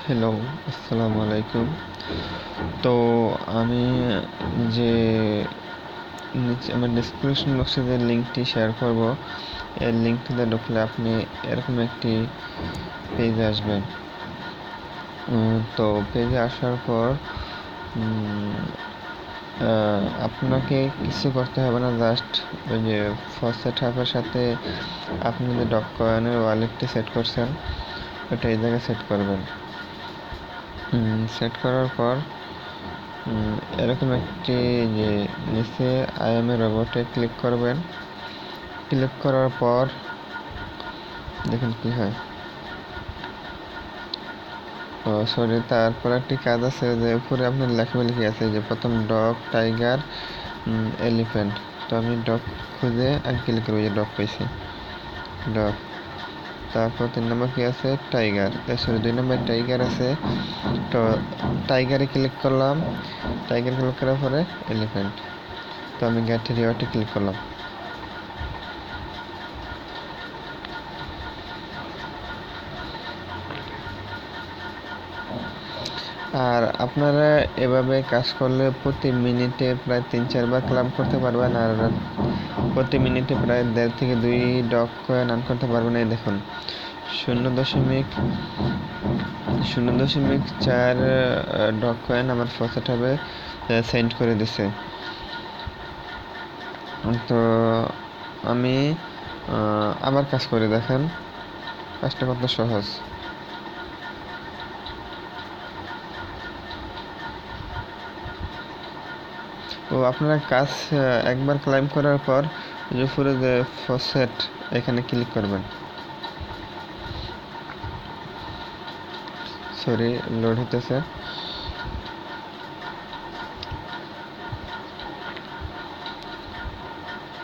Hello, আসসালামু আলাইকুম। তো আমি যে নিচে আমার ডেসক্রিপশন বক্সে যে লিঙ্কটি শেয়ার করব, এই লিঙ্কটিতে ঢুকলে আপনি এরকম একটি পেজে আসবেন। তো পেজে আসার পর আপনাকে কিছু করতে হবে না, জাস্ট ওই যে ফসেট অ্যাপের সাথে আপনি যে ডটকয়েনের ওয়ালেটটি সেট করছেন ওটা এই জায়গায় সেট করবেন। সেট করার পর এরকম একটি যে নিচে আই এম এ রোবটে ক্লিক করবেন। ক্লিক করার পর দেখুন কি হয়। সরি, তারপর একটি কাজ আছে যে উপরে আপনার লেখালেখি আছে যে প্রথম ডগ, টাইগার, এলিফ্যান্ট। তো আমি ডগ খুঁজে আগে ক্লিক করবো, যে ডগ পাইছি, ডগ। তারপর 3 নম্বর কি আছে, টাইগার, সরি 2 নম্বর টাইগার আছে। তো টাইগারে ক্লিক করলাম, টাইগার ক্লিক করার পরে এলিফ্যান্ট। তো আমি গেট রিওয়ার্ডে ক্লিক করলাম। আর আপনারা এভাবে কাজ করলে প্রতি মিনিটে প্রায় 3-4 বার ক্লাব করতে পারবেন, আর প্রতি মিনিটে প্রায় 1.5 থেকে 2 ডগ কয়েন আর্ন করতে পারবেন। এই দেখুন 0.4 ডগ কয়েন আমার ফসেট হবে সেন্ড করে দিছে। তো আমি আবার কাজ করে দেখেন, কাজটা কত সহজ। তো আপনারা কাজ একবার ক্লাইম করার পর যে উপরে যে ফসেট এখানে ক্লিক করবেন। সরি, লোড হতেছে।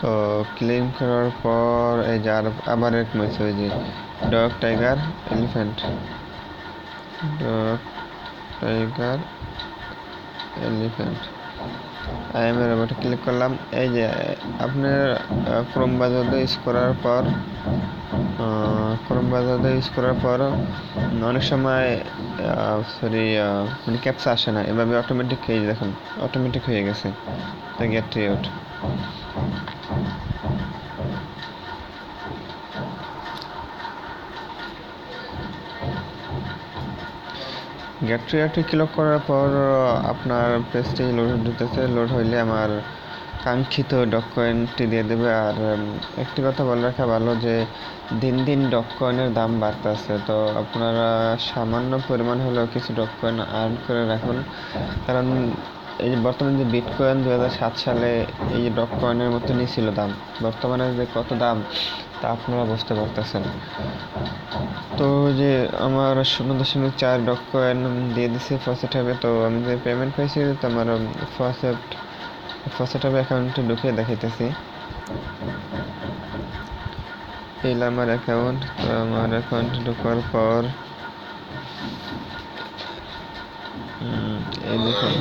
তো ক্লেম করার পর এই যে আবার এক মেসেজ, ওই যে dog, tiger, elephant, dog, tiger, elephant. I am এর উপরে ক্লিক করলাম। এই যে আপনার ক্রোম ব্রাউজারটা ইউজ করার পর অনেক সময় মানে ক্যাপচা আসে না, এভাবে অটোমেটিক, এই দেখুন অটোমেটিক হয়ে গেছে। তো গেট রিওয়ার্ড। গেট রিওয়ার্ডে ক্লিক করার পর আপনার পেজটি লোড হতেছে। লোড হইলে আমার কাঙ্ক্ষিত ডগ কয়েনটি দিয়ে দেবে। আর একটি কথা বলে রাখা ভালো যে দিন দিন ডগ কয়েনের দাম বাড়তেছে। তো আপনারা সামান্য পরিমাণ হলেও কিছু ডগ কয়েন আর্ন করে রাখুন, কারণ এই যে বর্তমানে যে বিটকয়েন 2007 সালে এই যে ডগ কয়েনের মতনই ছিল দাম, বর্তমানে যে কত দাম তা আপনারা বুঝতে পারতেছেন। তো যে আমার 0.4 ডগ কয়েন দিয়ে দিছে ফসেট হবে। তো আমি যে পেমেন্ট পাইছি তো আমার ফসেট হবে অ্যাকাউন্টে ঢুকে দেখাইতেছি। এই আমার অ্যাকাউন্ট। তো আমার অ্যাকাউন্টে ঢোকার পর এই দেখুন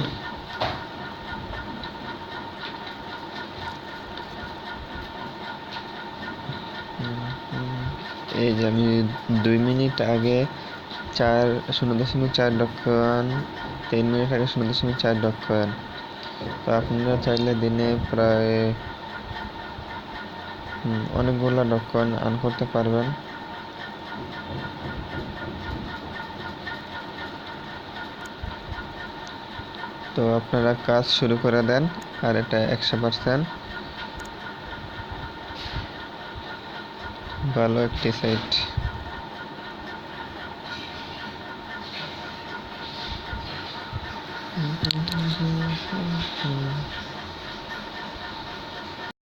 এই যে আমি 2 মিনিট আগে 0.4 ডগ কয়েন, 3 মিনিট আগে 0.4 ডগ কয়েন। তো আপনারা চাইলে দিনে প্রায় অনেকগুলো ডগ কয়েন আর্ন করতে পারবেন। তো আপনারা কাজ শুরু করে দেন, আর এটা 100% ভালো একটি সাইট।